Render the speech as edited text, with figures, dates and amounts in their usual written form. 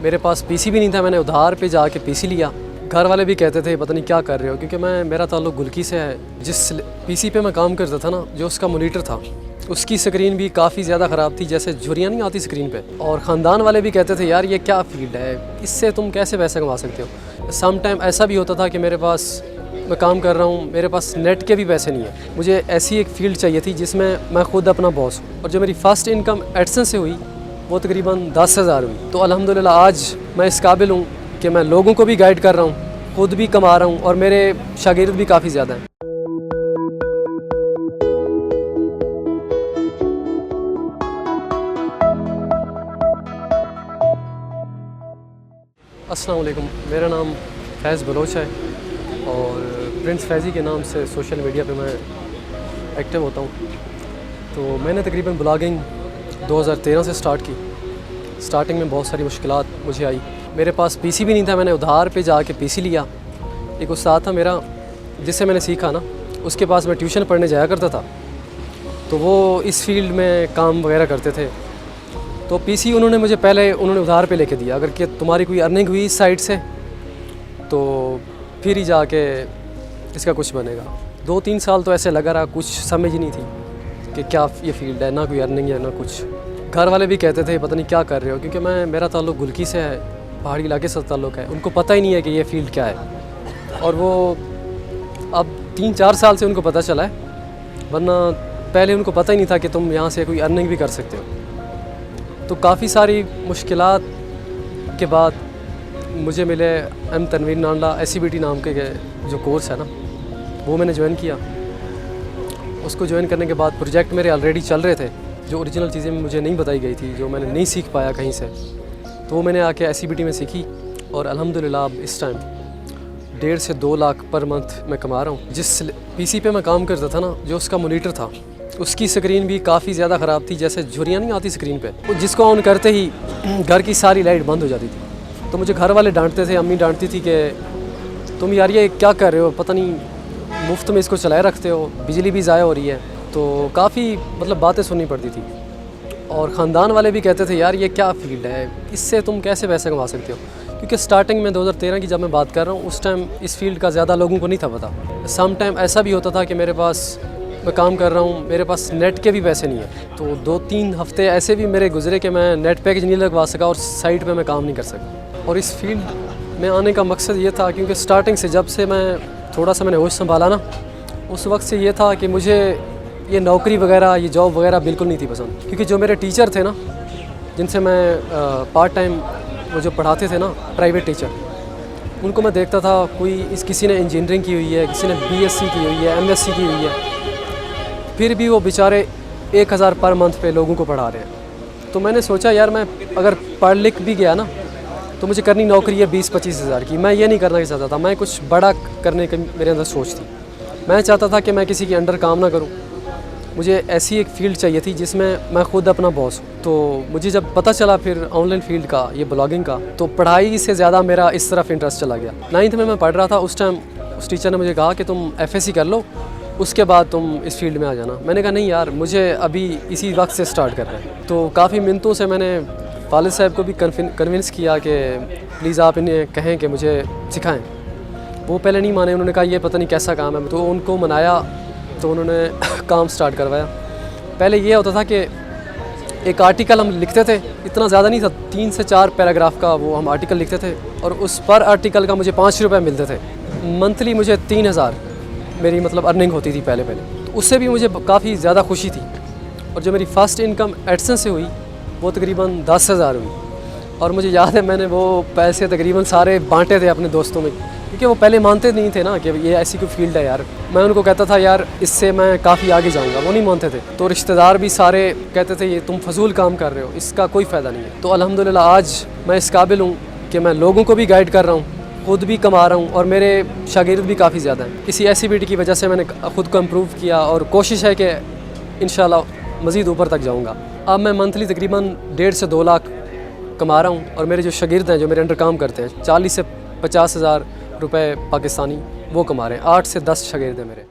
मेरे पास पीसी भी नहीं था, मैंने उधार पे जाके पीसी लिया। घर वाले भी कहते थे पता नहीं क्या कर रहे हो, क्योंकि मेरा ताल्लुक गुल्की से है। जिस पीसी पे मैं काम करता था ना, जो उसका मॉनिटर था, उसकी स्क्रीन भी काफ़ी ज़्यादा ख़राब थी, जैसे झुर्रियाँ नहीं आती स्क्रीन पे। और ख़ानदान वाले भी कहते थे यार ये क्या फील्ड है, इससे तुम कैसे पैसे कमा सकते हो। सम टाइम ऐसा भी होता था कि मेरे पास, मैं काम कर रहा हूँ, मेरे पास नेट के भी पैसे नहीं है। मुझे ऐसी एक फ़ील्ड चाहिए थी जिसमें मैं ख़ुद अपना बॉस हूँ। और जो मेरी फ़र्स्ट इनकम एडसेंस से हुई वो तकरीबन 10,000 हुई। तो अल्हम्दुलिल्लाह आज मैं इस काबिल हूँ कि मैं लोगों को भी गाइड कर रहा हूँ, ख़ुद भी कमा रहा हूँ और मेरे शागिर्द भी काफ़ी ज़्यादा हैं। अस्सलाम वालेकुम, मेरा नाम फैज़ बलोच है और प्रिंस फैज़ी के नाम से सोशल मीडिया पे मैं एक्टिव होता हूँ। तो मैंने तकरीबन ब्लॉगिंग 2013 से स्टार्ट की। स्टार्टिंग में बहुत सारी मुश्किलात मुझे आई। मेरे पास पीसी भी नहीं था, मैंने उधार पे जाके पीसी लिया। एक उस्ताद था मेरा जिससे मैंने सीखा ना, उसके पास मैं ट्यूशन पढ़ने जाया करता था। तो वो इस फील्ड में काम वगैरह करते थे। तो पीसी उन्होंने पहले उधार पे लेके दिया, अगर कि तुम्हारी कोई अर्निंग हुई इस साइड से तो फिर ही जाके इसका कुछ बनेगा। 2-3 साल तो ऐसे लगा रहा, कुछ समझ ही नहीं थी कि क्या ये फील्ड है, ना कोई अर्निंग है ना कुछ। घर वाले भी कहते थे पता नहीं क्या कर रहे हो, क्योंकि मेरा ताल्लुक गुल्की से है, पहाड़ी इलाके से ताल्लुक है। उनको पता ही नहीं है कि ये फ़ील्ड क्या है। और वो अब 3-4 साल से उनको पता चला है, वरना पहले उनको पता ही नहीं था कि तुम यहाँ से कोई अर्निंग भी कर सकते हो। तो काफ़ी सारी मुश्किलात के बाद मुझे मिले एम तनवीर नांडा SCBT नाम के जो कोर्स है ना, वो मैंने ज्वाइन किया। उसको ज्वाइन करने के बाद प्रोजेक्ट मेरे ऑलरेडी चल रहे थे, जो ओरिजिनल चीज़ें मुझे नहीं बताई गई थी, जो मैंने नहीं सीख पाया कहीं से, तो वो मैंने आके SCBT में सीखी। और अल्हम्दुलिल्लाह अब इस टाइम 1.5 से 2 लाख पर मंथ मैं कमा रहा हूँ। जिस पीसी पे मैं काम करता था ना, जो उसका मॉनिटर था, उसकी स्क्रीन भी काफ़ी ज़्यादा ख़राब थी, जैसे झुर्रियाँ नहीं आती स्क्रीन पे। जिसको ऑन करते ही घर की सारी लाइट बंद हो जाती थी। तो मुझे घर वाले डांटते थे, अम्मी डांटती थी कि तुम यार ये क्या कर रहे हो, पता नहीं मुफ्त में इसको चलाए रखते हो, बिजली भी ज़ाया हो रही है। तो काफ़ी मतलब बातें सुननी पड़ती थी। और ख़ानदान वाले भी कहते थे यार ये क्या फील्ड है, इससे तुम कैसे पैसे कमा सकते हो। क्योंकि स्टार्टिंग में 2013 की जब मैं बात कर रहा हूँ, उस टाइम इस फील्ड का ज़्यादा लोगों को नहीं था पता। सम टाइम ऐसा भी होता था कि मेरे पास, मैं काम कर रहा हूँ, मेरे पास नेट के भी पैसे नहीं है। तो 2-3 हफ़्ते ऐसे भी मेरे गुजरे कि मैं नेट पैकेज नहीं लगवा सका और साइट पे मैं काम नहीं कर सका। और इस फील्ड में आने का मकसद ये था, क्योंकि स्टार्टिंग से जब से मैं थोड़ा सा मैंने होश संभाला ना, उस वक्त से ये था कि मुझे ये नौकरी वगैरह, ये जॉब वगैरह बिल्कुल नहीं थी पसंद। क्योंकि जो मेरे टीचर थे ना, जिनसे मैं पार्ट टाइम वो जो पढ़ाते थे ना, प्राइवेट टीचर, उनको मैं देखता था किसी ने इंजीनियरिंग की हुई है, किसी ने BSc की हुई है, MSc की हुई है, फिर भी वो बेचारे 1,000 पर मंथ पे लोगों को पढ़ा रहे हैं। तो मैंने सोचा यार मैं अगर पढ़ लिख भी गया ना, तो मुझे करनी नौकरी है 20-25 हज़ार की। मैं ये नहीं करना चाहता था, मैं कुछ बड़ा करने की मेरे अंदर सोच थी। मैं चाहता था कि मैं किसी के अंडर काम ना करूं। मुझे ऐसी एक फ़ील्ड चाहिए थी जिसमें मैं ख़ुद अपना बॉस हूँ। तो मुझे जब पता चला फिर ऑनलाइन फील्ड का, ये ब्लॉगिंग का, तो पढ़ाई से ज़्यादा मेरा इस तरफ इंटरेस्ट चला गया। 9th में मैं पढ़ रहा था, उस टाइम उस टीचर ने मुझे कहा कि तुम FSC कर लो, उसके बाद तुम इस फील्ड में आ जाना। मैंने कहा नहीं यार, मुझे अभी इसी वक्त से स्टार्ट करना है। तो काफ़ी मिन्नतों से मैंने वालिद साहब को भी कन्विंस किया कि प्लीज़ आप इन्हें कहें कि मुझे सिखाएं। वो पहले नहीं माने, उन्होंने कहा ये पता नहीं कैसा काम है। तो उनको मनाया, तो उन्होंने काम स्टार्ट करवाया। पहले ये होता था कि एक आर्टिकल हम लिखते थे, इतना ज़्यादा नहीं था, 3 से 4 पैराग्राफ का वो हम आर्टिकल लिखते थे, और उस पर आर्टिकल का मुझे 5 रुपये मिलते थे। मंथली मुझे 3,000 मेरी मतलब अर्निंग होती थी पहले। तो उससे भी मुझे काफ़ी ज़्यादा खुशी थी। और जो मेरी फ़र्स्ट इनकम एडसेंस से हुई वो तकरीबन 10,000 हुई। और मुझे याद है मैंने वो पैसे तकरीबन सारे बांटे थे अपने दोस्तों में, क्योंकि वो पहले मानते नहीं थे ना कि ये ऐसी कोई फील्ड है यार। मैं उनको कहता था यार इससे मैं काफ़ी आगे जाऊंगा, वो नहीं मानते थे। तो रिश्तेदार भी सारे कहते थे ये तुम फजूल काम कर रहे हो, इसका कोई फ़ायदा नहीं है। तो अल्हम्दुलिल्लाह आज मैं इस काबिल हूँ कि मैं लोगों को भी गाइड कर रहा हूँ, ख़ुद भी कमा रहा हूँ और मेरे शागिर्द भी काफ़ी ज़्यादा हैं। इसी SCBT की वजह से मैंने ख़ुद को इम्प्रूव किया और कोशिश है कि इंशाल्लाह मज़ीद ऊपर तक जाऊँगा। अब मैं मंथली तकरीबन 1.5 से 2 लाख कमा रहा हूँ। और मेरे जो शागिर्द हैं, जो मेरे अंडर काम करते हैं, 40 से 50 हज़ार रुपये पाकिस्तानी वो कमा रहे हैं। 8 से 10 शागिर्द हैं मेरे।